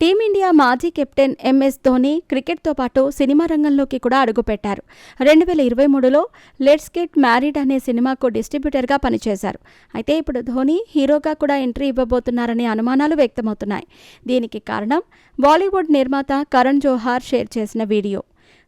Team India మాజీ captain MS Dhoni క్రికెట్తో పాటు cinema రంగంలోకి కూడా అడుగుపెట్టారు. 2023లో లెట్స్ గెట్ మ్యారీడ్ అనే సినిమాకు డిస్ట్రిబ్యూటర్గా పనిచేశారు. అయితే ఇప్పుడు ధోని హీరోగా కూడా ఎంట్రీ ఇవ్వబోతున్నారనే అనుమానాలు వ్యక్తమవుతున్నాయి. దీనికి కారణం బాలీవుడ్ నిర్మాత కరణ్ జోహార్ షేర్ చేసిన వీడియో.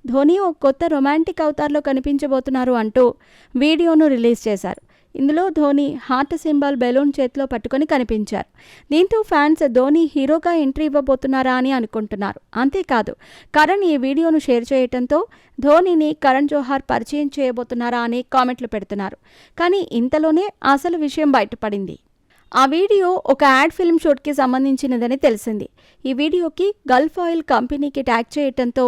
ధోని ఓ కొత్త రొమాంటిక్ అవతార్లో కనిపించబోతున్నారు అంటూ వీడియోను రిలీజ్ చేశారు. ఇందులో ధోని హార్ట్ సింబల్ బెలూన్ చేతిలో పట్టుకొని కనిపించారు. దీంతో ఫ్యాన్స్ ధోని హీరోగా ఎంట్రీ ఇవ్వబోతున్నారా అని అనుకుంటున్నారు. అంతేకాదు, కరణ్ ఈ వీడియోను షేర్ చేయడంతో ధోనిని కరణ్ జోహార్ పరిచయం చేయబోతున్నారా అని కామెంట్లు పెడుతున్నారు. కానీ ఇంతలోనే అసలు విషయం బయటపడింది. ఆ వీడియో ఒక యాడ్ ఫిల్మ్ షూట్కి సంబంధించినదని తెలిసింది. ఈ వీడియోకి గల్ఫ్ ఆయిల్ కంపెనీకి ట్యాగ్ చేయటంతో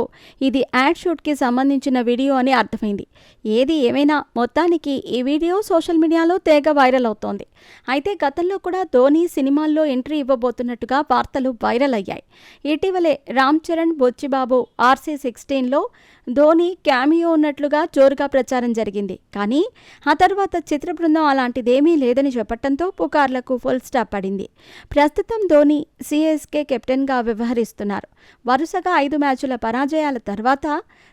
ఇది యాడ్ షూట్కి సంబంధించిన వీడియో అని అర్థమైంది. ఏది ఏమైనా మొత్తానికి ఈ వీడియో సోషల్ మీడియాలో తెగ వైరల్ అవుతోంది. అయితే గతంలో కూడా ధోని సినిమాల్లో ఎంట్రీ ఇవ్వబోతున్నట్టుగా వార్తలు వైరల్ అయ్యాయి. ఇటీవలే రామ్ చరణ్, బొచ్చిబాబు RC16లో ధోని క్యామియో ఉన్నట్లుగా జోరుగా ప్రచారం జరిగింది. కానీ ఆ తర్వాత చిత్ర బృందం అలాంటిదేమీ లేదని చెప్పడంతో పుకార్లకు ఫుల్ స్టాప్ పడింది. ప్రస్తుతం ధోని CSK కెప్టెన్గా వ్యవహరిస్తున్నారు. వరుసగా 5 మ్యాచుల పరాజయాల తర్వాత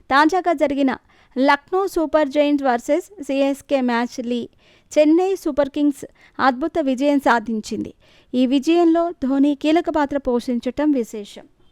తాజాగా జరిగిన Lucknow super Giants versus CSK మ్యాచ్లో చెన్నై సూపర్ కింగ్స్ అద్భుత విజయం సాధించింది. ఈ విజయంలో ధోని కీలక పాత్ర పోషించటం విశేషం.